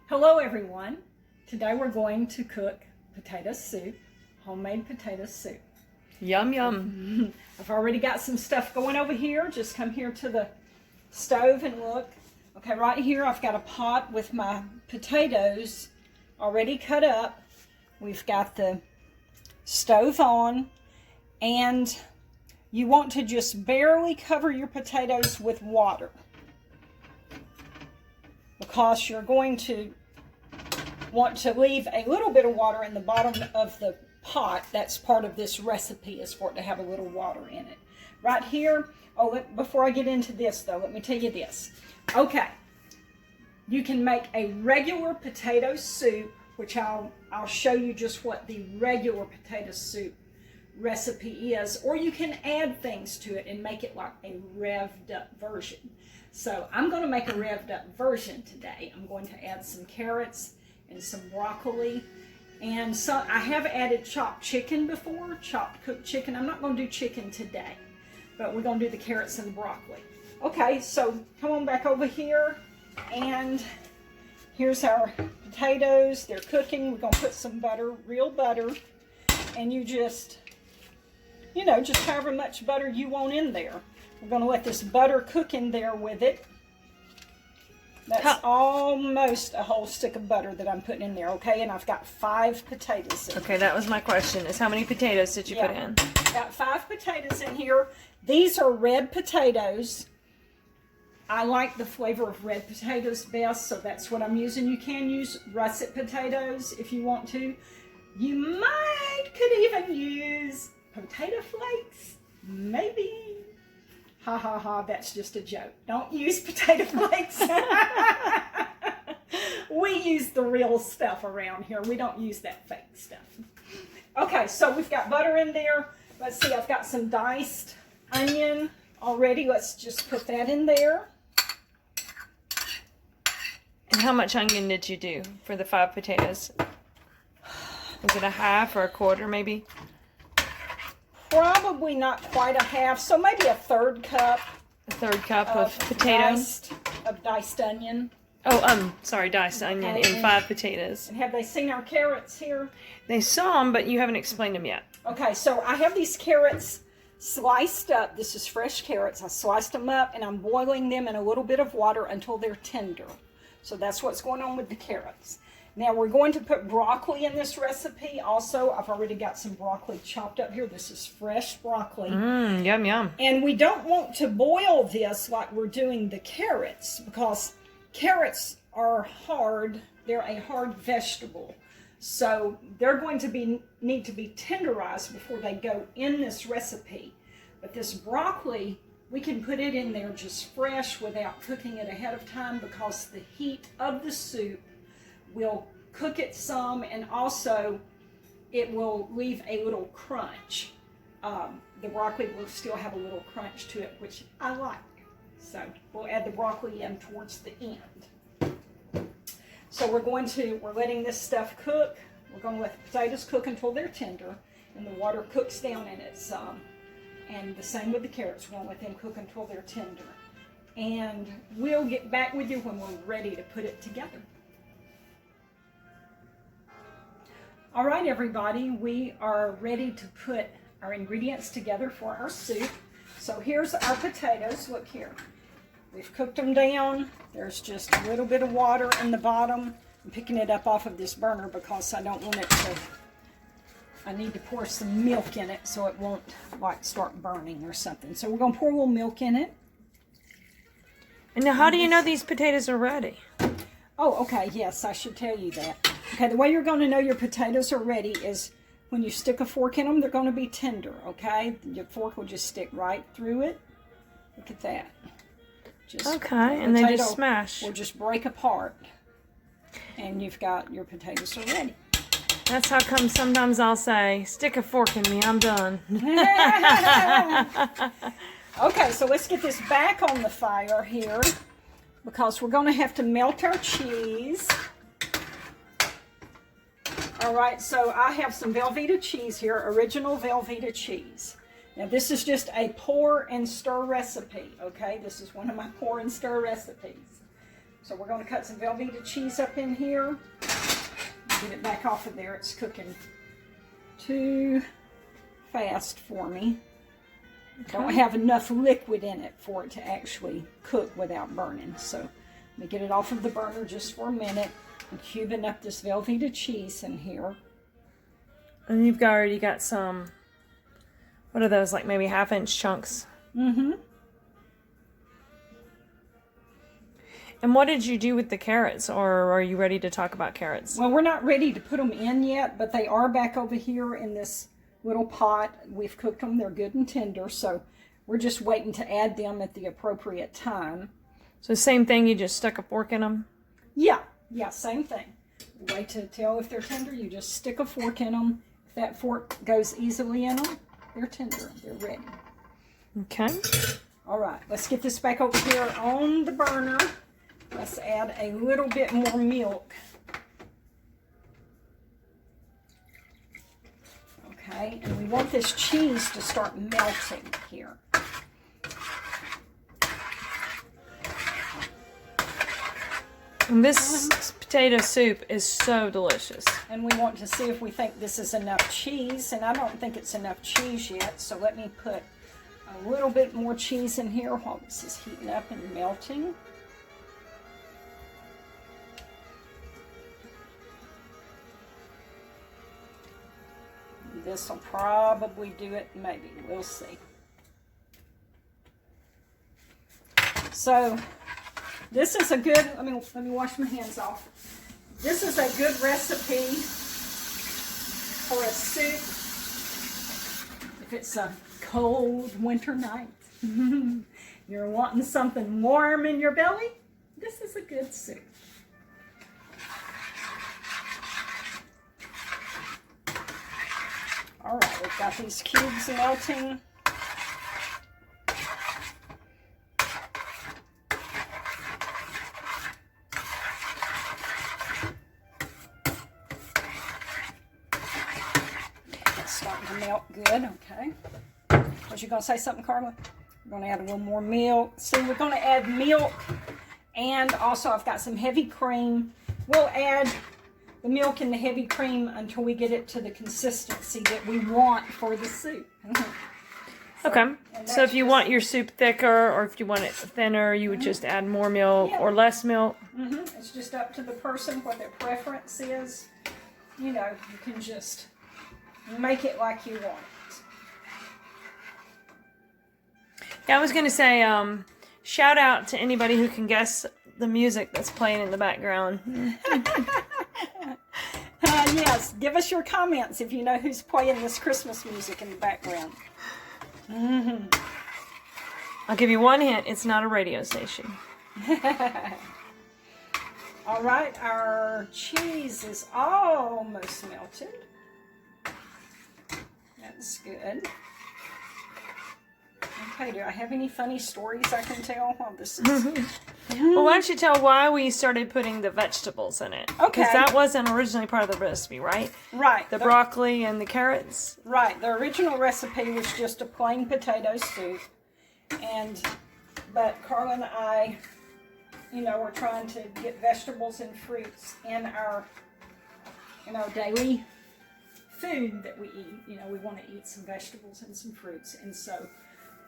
Hello everyone. Today we're going to cook potato soup, homemade potato soup. Yum, yum. I've already got some stuff going over here. Just come here to the stove and look. Okay, right here I've got a pot with my potatoes already cut up. We've got the stove on, and you want to just barely cover your potatoes with water, because you're going to want to leave a little bit of water in the bottom of the pot. That's part of this recipe, is for it to have a little water in it. Right here, before I get into this though, let me tell you this. Okay, you can make a regular potato soup, which I'll show you just what the regular potato soup recipe is, or you can add things to it and make it like a revved up version. So I'm going to make a revved up version today. I'm going to add some carrots and some broccoli, and so I have added chopped chicken before, chopped cooked chicken. I'm not going to do chicken today, but we're going to do the carrots and the broccoli. Okay, so come on back over here, and here's our potatoes. They're cooking. We're going to put some butter, real butter, and you just however much butter you want in there. We're going to let this butter cook in there with it. That's almost a whole stick of butter that I'm putting in there, okay? And I've got 5 potatoes in Okay, that was my question, is how many potatoes did you put in? Got 5 potatoes in here. These are red potatoes. I like the flavor of red potatoes best, so that's what I'm using. You can use russet potatoes if you want to. You could even use potato flakes, maybe. Ha ha ha, that's just a joke. Don't use potato flakes. We use the real stuff around here. We don't use that fake stuff. Okay, so we've got butter in there. Let's see, I've got some diced onion already. Let's just put that in there. And how much onion did you do for the 5 potatoes? Was it a half or a quarter maybe? Probably not quite a half, so maybe a 1/3 cup. A 1/3 cup of potatoes? Diced onion. Oh, sorry, diced onion in 5 potatoes. And have they seen our carrots here? They saw them, but you haven't explained them yet. Okay, so I have these carrots sliced up. This is fresh carrots. I sliced them up, and I'm boiling them in a little bit of water until they're tender. So that's what's going on with the carrots. Now we're going to put broccoli in this recipe. Also, I've already got some broccoli chopped up here. This is fresh broccoli. Yum, yum. And we don't want to boil this like we're doing the carrots, because carrots are hard. They're a hard vegetable. So they're going to need to be tenderized before they go in this recipe. But this broccoli, we can put it in there just fresh without cooking it ahead of time, because the heat of the soup will cook it some, and also it will leave a little crunch. The broccoli will still have a little crunch to it, which I like. So we'll add the broccoli in towards the end. So we're letting this stuff cook. We're going to let the potatoes cook until they're tender, and the water cooks down in it some. And the same with the carrots. We're going to let them cook until they're tender. And we'll get back with you when we're ready to put it together. All right, everybody, we are ready to put our ingredients together for our soup. So here's our potatoes. Look here. We've cooked them down. There's just a little bit of water in the bottom. I'm picking it up off of this burner because I don't want it to, I need to pour some milk in it so it won't like start burning or something. So we're going to pour a little milk in it. And now how do you know these potatoes are ready? Oh, okay, yes, I should tell you that. Okay, the way you're going to know your potatoes are ready is when you stick a fork in them, they're going to be tender, okay? Your fork will just stick right through it. Look at that. Okay, and they just smash. Will just break apart, and you've got your potatoes are ready. That's how come sometimes I'll say, stick a fork in me, I'm done. Okay, so let's get this back on the fire here, because we're going to have to melt our cheese. All right, so I have some Velveeta cheese here, original Velveeta cheese. Now this is just a pour and stir recipe, okay? This is one of my pour and stir recipes. So we're going to cut some Velveeta cheese up in here. Get it back off of there. It's cooking too fast for me. Okay. Don't have enough liquid in it for it to actually cook without burning. So let me get it off of the burner just for a minute. I'm cubing up this Velveeta cheese in here. And you've already got some, what are those, like maybe 1/2-inch chunks? Mm-hmm. And what did you do with the carrots, or are you ready to talk about carrots? Well, we're not ready to put them in yet, but they are back over here in this little pot. We've cooked them. They're good and tender, so we're just waiting to add them at the appropriate time. So same thing, you just stuck a fork in them? Yeah, same thing. Wait to tell if they're tender. You just stick a fork in them. If that fork goes easily in them, they're tender. They're ready. Okay. All right, let's get this back over here on the burner. Let's add a little bit more milk. Okay, and we want this cheese to start melting here. And this potato soup is so delicious. And we want to see if we think this is enough cheese, and I don't think it's enough cheese yet, so let me put a little bit more cheese in here while this is heating up and melting. This will probably do it, maybe. We'll see. So, this is a good, let me wash my hands off. This is a good recipe for a soup if it's a cold winter night. You're wanting something warm in your belly? This is a good soup. All right, we've got these cubes melting. It's starting to melt good, okay. Was you going to say something, Carla? We're going to add a little more milk. See, we're going to add milk, and also I've got some heavy cream. We'll add the milk and the heavy cream until we get it to the consistency that we want for the soup. Okay, so if you want your soup thicker, or if you want it thinner, you would just add more milk or less milk. It's just up to the person what their preference is. You know, you can just make it like you want it. Yeah, I was going to say, shout out to anybody who can guess the music that's playing in the background. Yes, give us your comments if you know who's playing this Christmas music in the background. I'll give you one hint, it's not a radio station. All right, our cheese is almost melted. That's good. Okay, do I have any funny stories I can tell while this is... Well, why don't you tell why we started putting the vegetables in it? Okay. Because that wasn't originally part of the recipe, right? Right. The broccoli and the carrots? Right. The original recipe was just a plain potato soup. But Carla and I, you know, we're trying to get vegetables and fruits in our daily food that we eat. You know, we want to eat some vegetables and some fruits. And so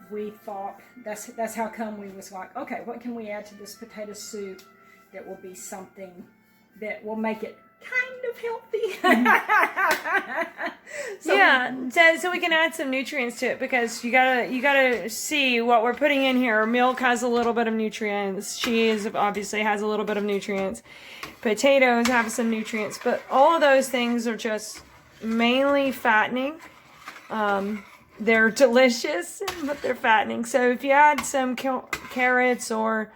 we thought that's how come we was like, okay, what can we add to this potato soup that will be something that will make it kind of healthy? So we can add some nutrients to it, because you gotta see what we're putting in here. Milk has a little bit of nutrients. Cheese obviously has a little bit of nutrients. Potatoes have some nutrients, but all of those things are just mainly fattening. They're delicious, but they're fattening. So if you add some carrots or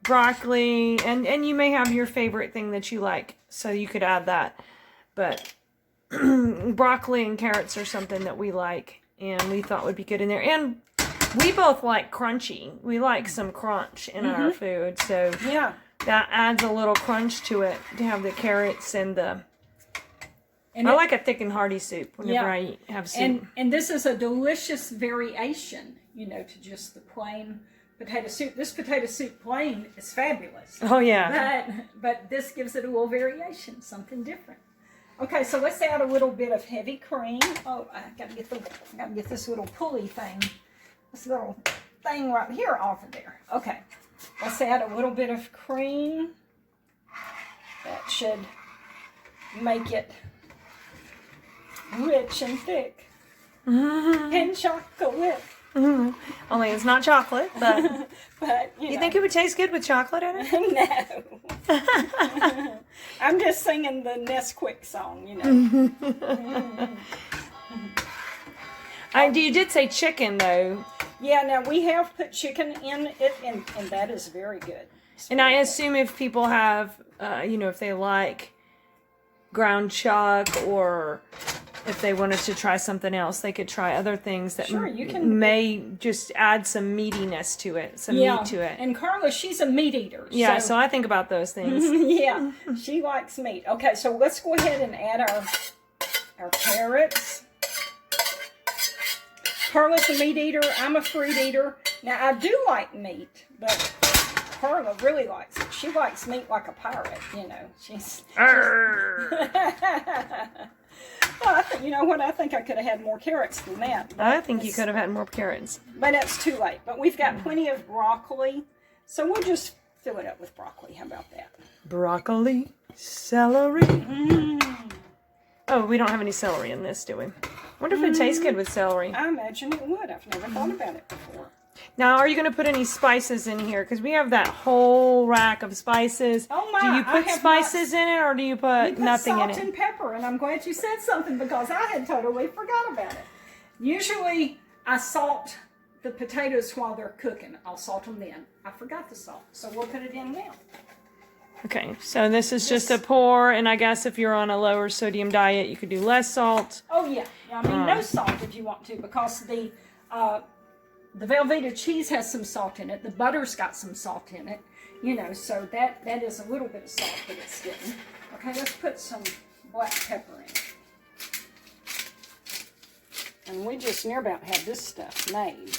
broccoli, and you may have your favorite thing that you like, so you could add that. But broccoli and carrots are something that we like, and we thought would be good in there. And we both like crunchy. We like some crunch in our food, so Yeah. that adds a little crunch to it, to have the carrots and the... I like a thick and hearty soup whenever I have soup. And this is a delicious variation, you know, to just the plain potato soup. This potato soup plain is fabulous. Oh, yeah. But this gives it a little variation, something different. Okay, so let's add a little bit of heavy cream. Oh, I gotta get this little pulley thing, this little thing right here off of there. Okay, let's add a little bit of cream. That should make it rich and thick. And chocolate. Only it's not chocolate, but, but you think it would taste good with chocolate in it? No. I'm just singing the Nesquik song, you know. You did say chicken, though. Yeah, now we have put chicken in it, and that is very good. And I assume if people have, if they like ground chuck, or if they wanted to try something else, they could try other things that may just add some meatiness to it, some meat to it. And Carla, she's a meat eater. Yeah, so I think about those things. Yeah, she likes meat. Okay, so let's go ahead and add our carrots. Carla's a meat eater. I'm a fruit eater. Now, I do like meat, but Carla really likes it. She likes meat like a pirate, you know. She's well, you know what? I think I could have had more carrots than that. I think you could have had more carrots. But that's too late. But we've got plenty of broccoli, so we'll just fill it up with broccoli. How about that? Broccoli, celery. Oh, we don't have any celery in this, do we? Wonder if it tastes good with celery. I imagine it would. I've never thought about it before. Now, are you going to put any spices in here? Because we have that whole rack of spices. Oh my! Do you put spices in it, or do you put nothing in it? Salt and pepper, and I'm glad you said something because I had totally forgot about it. Usually, I salt the potatoes while they're cooking. I'll salt them then. I forgot the salt, so we'll put it in now. Okay, so this is just a pour, and I guess if you're on a lower sodium diet, you could do less salt. Oh yeah, I mean no salt if you want to, because the Velveeta cheese has some salt in it. The butter's got some salt in it, you know, so that is a little bit of salt that it's getting. Okay, let's put some black pepper in. And we just near about had this stuff made.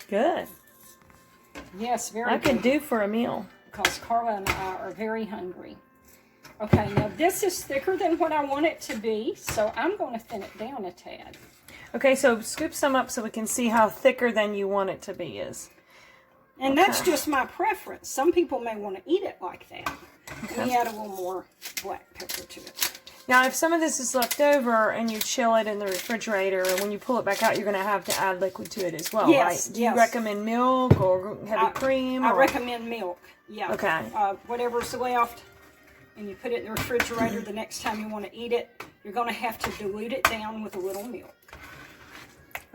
Good. Yes, very I good. could do for a meal. Because Carla and I are very hungry. Okay, now this is thicker than what I want it to be, so I'm going to thin it down a tad. Okay, so scoop some up so we can see how thicker than you want it to be is. And that's just my preference. Some people may want to eat it like that. Okay. We add a little more black pepper to it. Now, if some of this is left over and you chill it in the refrigerator, when you pull it back out, you're going to have to add liquid to it as well, right? Do you recommend milk or heavy cream? I recommend milk, yeah. Okay. Whatever's left, and you put it in the refrigerator, the next time you want to eat it, you're going to have to dilute it down with a little milk.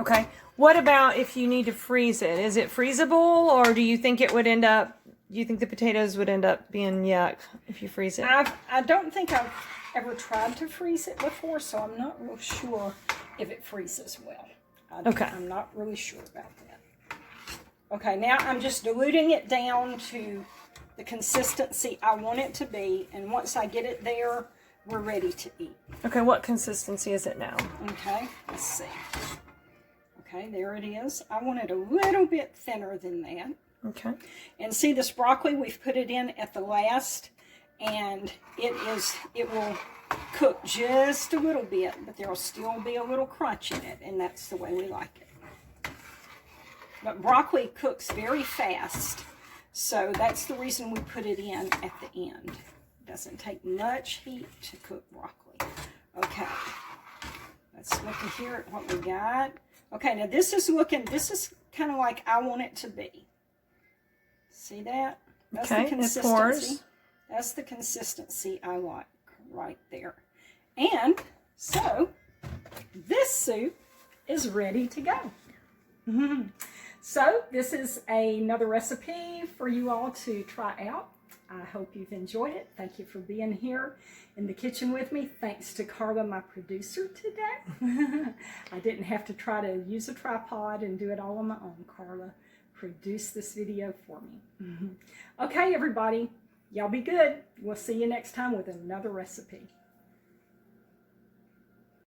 Okay. What about if you need to freeze it? Is it freezable, or do you think it would end up, the potatoes would end up being yuck if you freeze it? I don't think I've ever tried to freeze it before, so I'm not real sure if it freezes well. I'm not really sure about that. Okay, now I'm just diluting it down to the consistency I want it to be, and once I get it there, we're ready to eat. Okay, what consistency is it now? Okay, let's see. Okay, there it is. I want it a little bit thinner than that. Okay. And see this broccoli, we've put it in at the last, and it will cook just a little bit, but there'll still be a little crunch in it, and that's the way we like it. But broccoli cooks very fast, so that's the reason we put it in at the end. It doesn't take much heat to cook broccoli. Okay, let's look here at what we got. Okay, now this is kind of like I want it to be. See that? That's the consistency. It pours. That's the consistency I like right there. And so this soup is ready to go. So this is another recipe for you all to try out. I hope you've enjoyed it. Thank you for being here in the kitchen with me. Thanks to Carla, my producer today. I didn't have to try to use a tripod and do it all on my own. Carla produced this video for me. Okay, everybody. Y'all be good. We'll see you next time with another recipe.